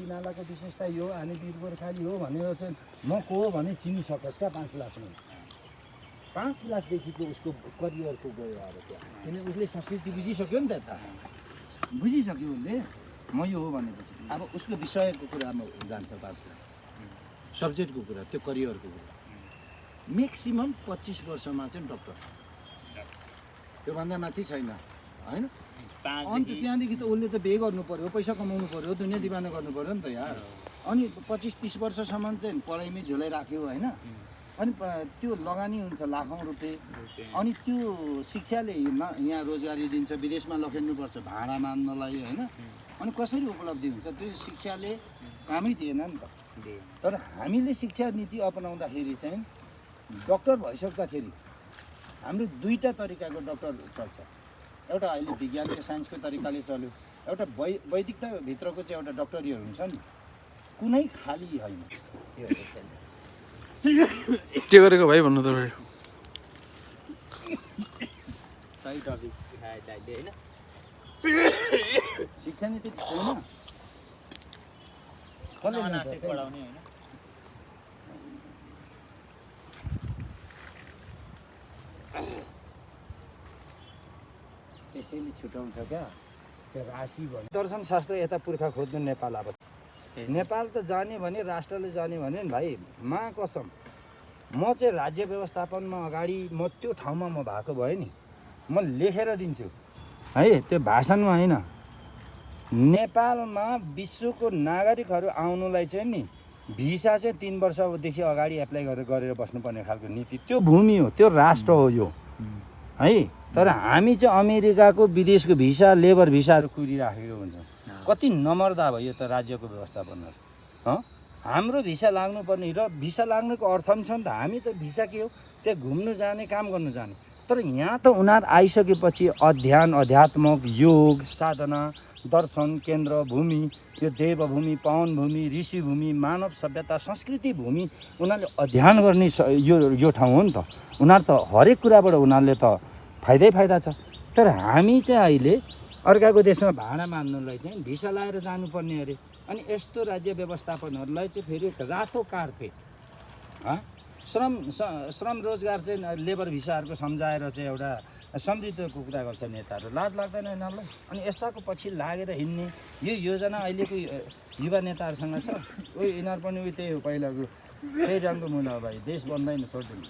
नालाको विशेषता यो हामी वीर गोर्खाली हो भनेर चाहिँ म को हो भने चिनिसकोस् क्या 5 क्लासमा 5 क्लासदेखिको उसको करियरको गयो अब त्यहाँ किनभने उसले संस्कृति बुझिसक्यो नि त यता बुझिसक्यो उसले म यो हो भनेपछि अब उसको विषयको कुरामा जान्छ 5 क्लास सब्जेक्टको कुरा त्यो करियरको कुरा म्याक्सिमम 25 वर्षमा चाहिँ डक्टर त्योभन्दा माथि छैन होइन अन्त त्यहाँदेखि त उसले त बिहे गर्नु पर्यो पैसा कमाउनु पर्यो दुनियाँ दिवाना गर्नु पर्यो नि त यार अनि 25-30 वर्षसम्म चाहिँ पढाइमै झोलाइराख्यो होइन अनि त्यो लगानी हुन्छ लाखौँ रुपियाँ अनि त्यो शिक्षाले यहाँ रोजगारी दिन्छ विदेशमा लखेड्नुपर्छ भाडा मान्नलाई होइन अनि कसरी उपलब्धि हुन्छ त्यो शिक्षाले कामै दिएन नि त तर हामीले शिक्षा नीति अपनाउँदाखेरि चाहिँ डक्टर भइसक्दाखेरि हाम्रो दुईवटा तरिकाको डक्टर चल्छ एउटा अहिले विज्ञानको साइन्सको तरिकाले चल्यो एउटा वैदिकताभित्रको चाहिँ एउटा डक्टरीहरू हुन्छ नि कुनै खाली होइन के गरेको भाइ भन्नु तपाईँ सही टपिक उठाए दाइले हैन शिक्षा नीति छैन कसले अनावश्यक पढाउने हैन त्यसैले छुटाउँछ क्या त्यो राशि भयो दर्शन शास्त्र यता पुर्खा खोज्नु नेपाल अब नेपाल त जाने भने राष्ट्रले जाने भने नि भाइ मा कसम म चाहिँ राज्य व्यवस्थापनमा अगाडि म त्यो ठाउँमा म भएको भए नि म लेखेर दिन्छु है त्यो भाषणमा होइन नेपालमा विश्वको नागरिकहरू आउनुलाई चाहिँ नि भिसा चाहिँ 3 वर्षदेखि अगाडि एप्लाई गरेर बस्नुपर्ने खालको नीति त्यो भूमि हो त्यो राष्ट्र हो यो है तर हामी चाहिँ अमेरिकाको विदेशको भिसा लेबर भिसाहरू कुरिराखेको हुन्छ कति नमर्दा भयो त राज्यको व्यवस्थापनहरू हाम्रो भिसा लाग्नुपर्ने र भिसा लाग्नुको अर्थ पनि छ नि त हामी त भिसा के हो त्यहाँ घुम्नु जाने काम गर्नु जाने तर यहाँ त उनीहरू आइसकेपछि अध्ययन अध्यात्मक योग साधना दर्शन केन्द्र भूमि यो देवभूमि पवनभूमि ऋषिभूमि मानव सभ्यता संस्कृति भूमि उनीहरूले अध्ययन गर्ने यो ठाउँ हो नि त उनीहरू त हरेक कुराबाट उनीहरूले त फाइदा छ तर हामी चाहिँ अहिले अर्काको देशमा भाडा मान्नुलाई चाहिँ भिसा लाएर जानुपर्ने अरे अनि यस्तो राज्य व्यवस्थापनहरूलाई चाहिँ फेरि रातो कार्पेट श्रम रोजगार चाहिँ लेबर भिसाहरूको सम्झाएर चाहिँ एउटा समृद्धिको कुरा गर्छ नेताहरू लाज लाग्दैन यिनीहरूलाई अनि यस्ताको पछि लागेर हिँड्ने यो योजना अहिलेको युवा नेताहरूसँग छ यिनीहरू पनि त्यही हो पहिलाको त्यही रङको मुना हो भाइ देश बन्दैन छोड्दैन